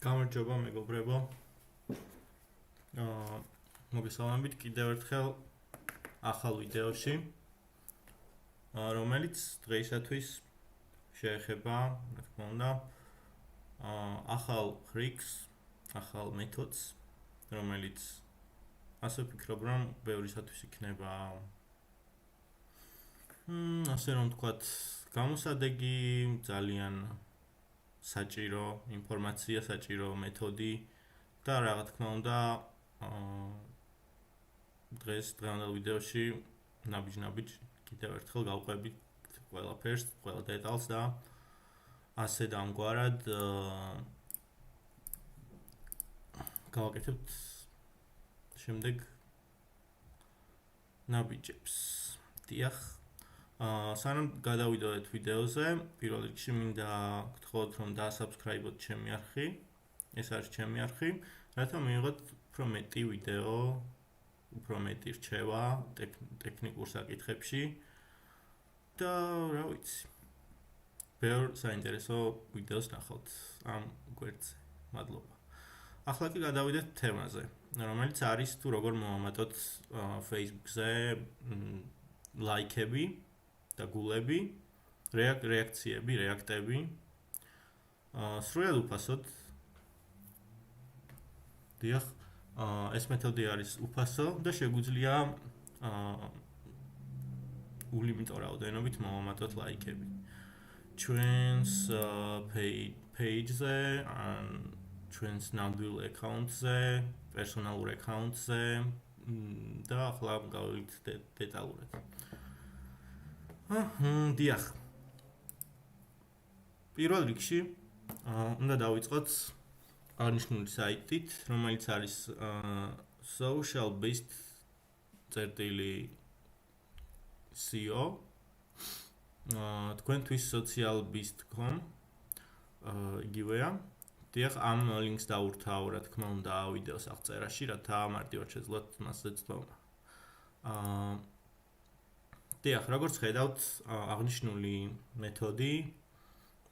გამარჯობა მეგობრებო. მოგესალმებით კიდევ ერთხელ ახალ ვიდეოში, რომელიც დღეისათვის შეეხება, რა თქმა უნდა, ახალ ხრიქს, ახალ მეთოდს, რომელიც ასე ვფიქრობ, რომ ბევრისათვის იქნება ასე რომ ვთქვათ, გამოსადეგი, ძალიან საჭირო ინფორმაცია, საჭირო მეთოდი და რა თქმა უნდა, დღევანდელ ვიდეოში ნაბიჯ კიდევ ერთხელ გავყვებით ყველაფერს, ყველა დეტალს და ასე და ამგვარად გავაკეთებთ შემდეგ ნაბიჯებს. დიახ. სანამ გადავიდოდეთ ვიდეოზე, პირველ რიგში მინდა გთხოვოთ, რომ დაასაბსკრაიბოთ ჩემი არხი. ეს არის ჩემი არხი, რათა მივიღოთ უფრო მეტი ვიდეო, უფრო მეტი რჩევა ტექნიკურ საკითხებში და რა ვიცი. ბევრ საინტერესო ვიდეოს ნახავთ ამ გვერდზე. მადლობა. ახლა კი გადავიდეთ თემაზე, რომელიც არის თუ როგორ მოვამატოთ Facebook-ზე ლაიქები და გულები, რეაქციები, რეაქტები. სრულად უფასოდ. დიახ, ეს მეთოდი არის უფასო და შეგვიძლია ულიმიტო რაოდენობით მოვამატოთ ლაიქები. ჩვენს page-ზე, ჩვენს ნამდვილ account-ზე, პერსონალურ account-ზე და ახლა გავიდეთ დეტალურად. დიახ. პირველ რიგში უნდა დავიწყოთ აღნიშნული საიტით, რომელიც არის socialbeast.co. თქვენთვის socialbeast.com იგივეა. დიახ, ამ ლინკს დავურთავ, რა თქმა უნდა, ვიდეოს აღწერაში, რათა მარტივად შეძლოთ მასზე წვეულა. დიახ, როგორც ხედავთ, აღნიშნული მეთოდი,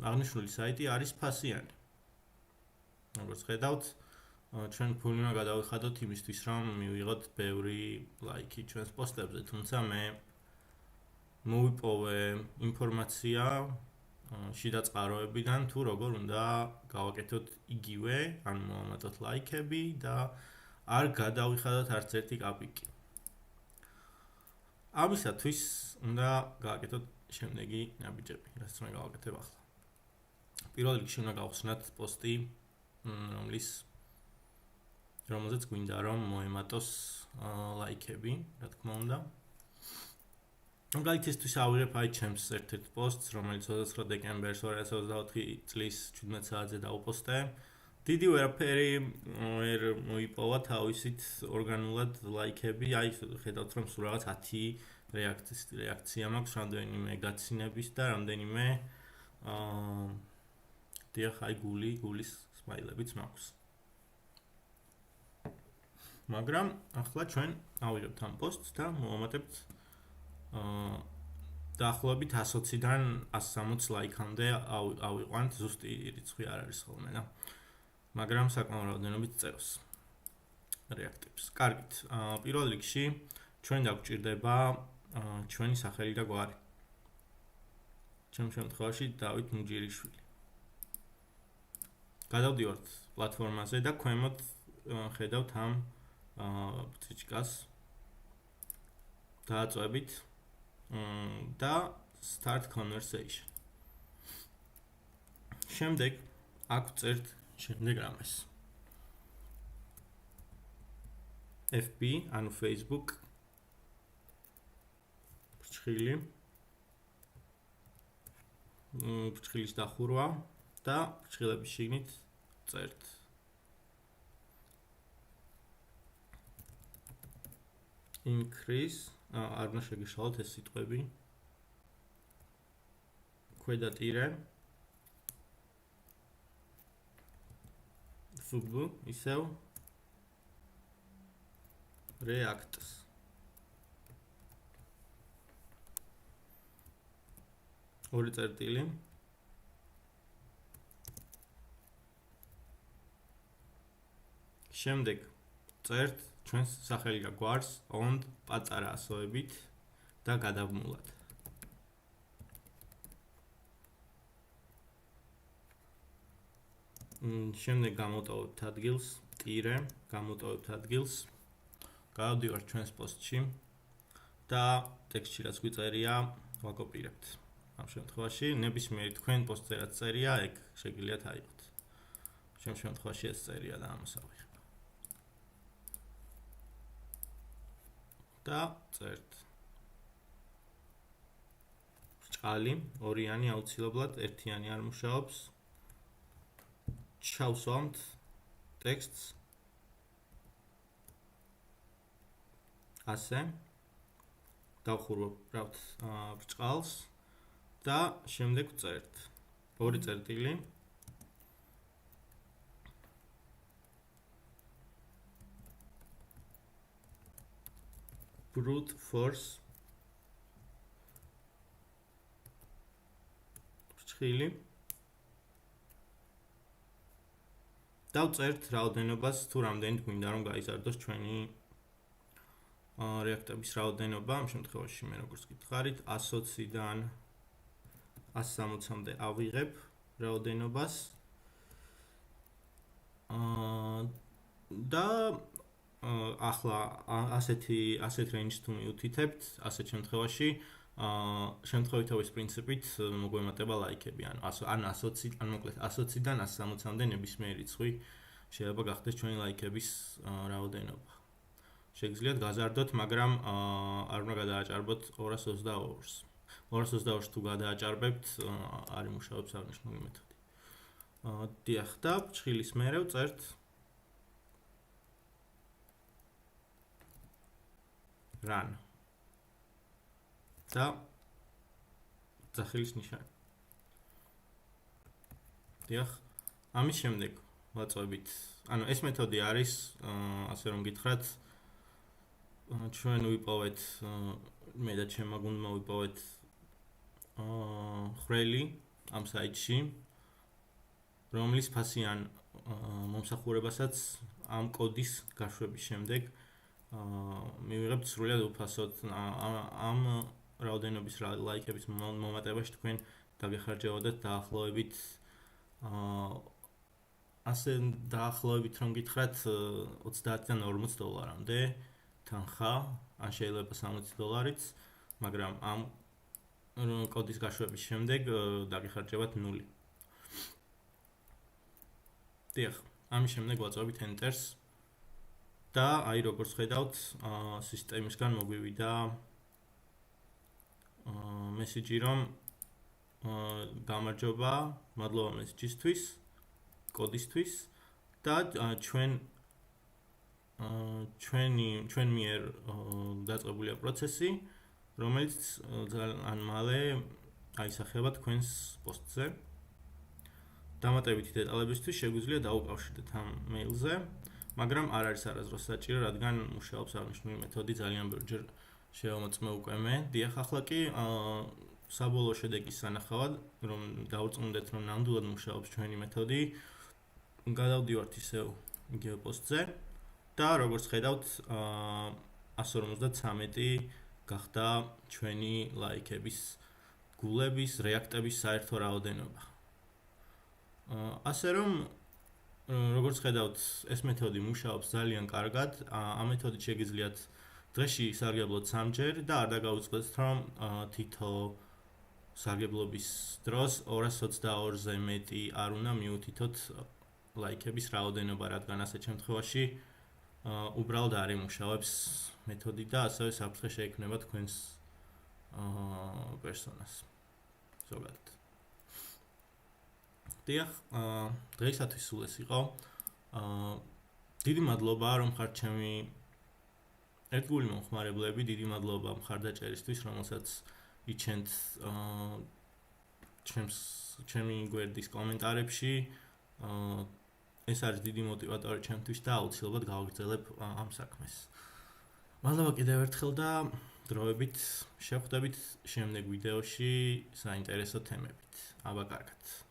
აღნიშნული საიტი არის ფასიანი. როგორც ხედავთ, ჩვენ ფული უნდა გადავიხადოთ იმისთვის, რომ მივიღოთ ბევრი ლაიქი ჩვენს პოსტებზე, თუმცა მე მოვიპოვე ინფორმაცია შიდა წყაროებიდან, თუ როგორ უნდა გავაკეთოთ იგივე, ან მოვამატოთ ლაიქები და არ გადავიხადოთ არც ერთი კაპიკი. ამისათვის უნდა გავაკეთოთ შემდეგი ნაბიჯები, რაც მე გავაკეთებ ახლა. პირველ რიგში უნდა გავხსნათ პოსტი, რომელზეც გვინდა რომ მოემატოს ლაიქები, რა თქმა უნდა. მაგალითისთვის ავიღებ აი ჩემს ერთ-ერთ პოსტს, რომელიც 29 დეკემბერს 2024 წლის 17 საათზე დავუპოსტე. დიდი ვერაფერი ვერ მოიპოვა თავისით ორგანულად ლაიქები, აი ხედავთ რომ სულ რაღაც 10 რეაქცია მაქვს, რამდენიმე გაცინების და რამდენიმე დიახ, აი გულის სმაილებიც მაქვს. მაგრამ ახლა ჩვენ ავიღებთ ამ პოსტს და მოვამატებთ დაახლოებით 120-დან 160 ლაიქამდე ავიყვანთ, ზუსტი რიცხვი არ არის ხოლმე და მაგრამ საკმაოდ რაოდენობით წევს რეაქტებს. კარგით, პირველ რიგში ჩვენ დაგვჭირდება ჩვენი სახელი და გვარი. ჩემ შემთხვევაში დავით მუჯირიშვილი. გადავდივართ პლატფორმაზე და ქვემოთ ხედავთ ამ ბუჩიკას. დააწვევით და start conversation. შემდეგ აქ ვწერთ შემდეგ რამეს. FB, ანუ Facebook, ფრჩხილის დახურვა და ფრჩხილების შიგნით წერთ increase, არ უნდა შეგეშალოთ ეს სიტყვები. ქვედა ტირე FB, ისევ reacts. ორი წერტილი შემდეგ წერთ ჩვენს სახელი და გვარს ond პატარა ასოებით და გადაბმულად. შემდეგ გამოტოვებთ ადგილს, ტირე, გამოტოვებთ ადგილს, გავდივართ ჩვენს პოსტში და ტექსტში რაც გვიწერია ვაკოპირებთ. ამ შემთხვევაში ნებისმიერი თქვენ პოსტზე რაც წერია, ეგ შეგიძლიათ აიღოთ. ჩემ შემთხვევაში ეს წერია და ამას ავიღებ. და წერთ. ბრჭყალი, ორიანი აუცილებლად, ერთიანი არ მუშაობს. ჩავსვამთ ტექსტს ასე დავხურვებთ ბრჭყალს და შემდეგ ვწერთ ორი წერტილი brute force ბრჭყილი დავწერთ რაოდენობას თუ რამდენით გვინდა რომ გაიზარდოს ჩვენი რეაქტების რაოდენობა. ამ შემთხვევაში მე როგორც გითხარით 120-დან 160-მდე ავიღებ რაოდენობას და ახლა ასეთ რეინჯს თუ მიუთითებთ, ასეთ შემთხვევაში შემთხვევითობის პრინციპით მოგვემატება ლაიქები, ან 120-დან 160-მდე ნებისმიერი რიცხვი შეიძლება გახდეს ჩვენი ლაიქების რაოდენობა. შეგიძლიათ გაზარდოთ, მაგრამ არ უნდა გადააჭარბოთ 222-ს. 222-ს თუ გადააჭარბებთ, არ იმუშავებს აღნიშნული მეთოდი. დიახ, და ბრჭყილის მერე ვწერთ run. და ძახილის ნიშანი. დიახ, ამის შემდეგ ვაწვევით, ანუ ეს მეთოდი არის, ასე რომ გითხრათ, ჩვენ ვიპოვეთ, მე და ჩემმა გუნდმა ვიპოვეთ ხრელი ამ საიტში, რომლის ფასიან მომსახურებასაც ამ კოდის გაშვების შემდეგ მივიღებთ სრულად უფასოდ. ამ რაოდენობის ლაიქების მომატებაში თქვენ დაგეხარჯებოდეთ დაახლოებით ასე დაახლოებით რომ გითხრათ 30-დან 40 დოლარამდე თანხა, ან შეიძლება 60 დოლარიც, მაგრამ ამ კოდის გაშვების შემდეგ დაგეხარჯებათ 0. დიახ, ამის შემდეგ ვაწვევით enter-ს და აი როგორც ხედავთ, სისტემისგან მოგვივიდა მესიჯი, რომ გამარჯობა, მადლობა მესიჯისთვის, კოდისთვის და ჩვენ მიერ დაწყებულია პროცესი, რომელიც ძალიან მალე აისახება თქვენს პოსტზე. დამატებითი დეტალებისთვის შეგვიძლია დაუკავშირდეთ ამ მეილზე, მაგრამ არ არის არასდროს საჭირო, რადგან მუშაობს აღნიშნული მეთოდი ძალიან ბევრჯერ შევამოწმე უკვე მე. დიახ, ახლა კი საბოლოო შედეგის სანახავად, რომ დავწუნდეთ, რომ ნამდვილად მუშაობს ჩვენი მეთოდი, გადავდივართ ისევ იგივე პოსტზე და როგორც ხედავთ, 153 გახდა ჩვენი ლაიქების, გულების, რეაქტების საერთო რაოდენობა. ასე რომ როგორც ხედავთ, ეს მეთოდი მუშაობს ძალიან კარგად. ამ მეთოდით შეგიძლიათ დღეში სარგებლოთ 3-ჯერ და არ დაგაუწყდეთ, რომ თითო სარგებლობის დროს 222-ზე მეტი არ უნდა მიუთითოთ ლაიქების რაოდენობა, რადგან ასეთ შემთხვევაში უბრალოდ არ იმუშავებს მეთოდი და ასევე საფრთხე შეექმნება თქვენს პერსონას. ზოგადად. დიახ, დღეისათვის სულ ეს იყო. დიდი მადლობა, რომ ხართ ჩემი ერთგული მომხმარებლები, დიდი მადლობა მხარდაჭერისთვის, რომელსაც იჩენთ ჩემი გვერდის კომენტარებში. ეს არის დიდი მოტივატორი ჩემთვის და აუცილებლად გავაგრძელებ ამ საქმეს. მადლობა კიდევ ერთხელ და დროებით შევხვდებით შემდეგ ვიდეოში საინტერესო თემებით. აბა კარგად.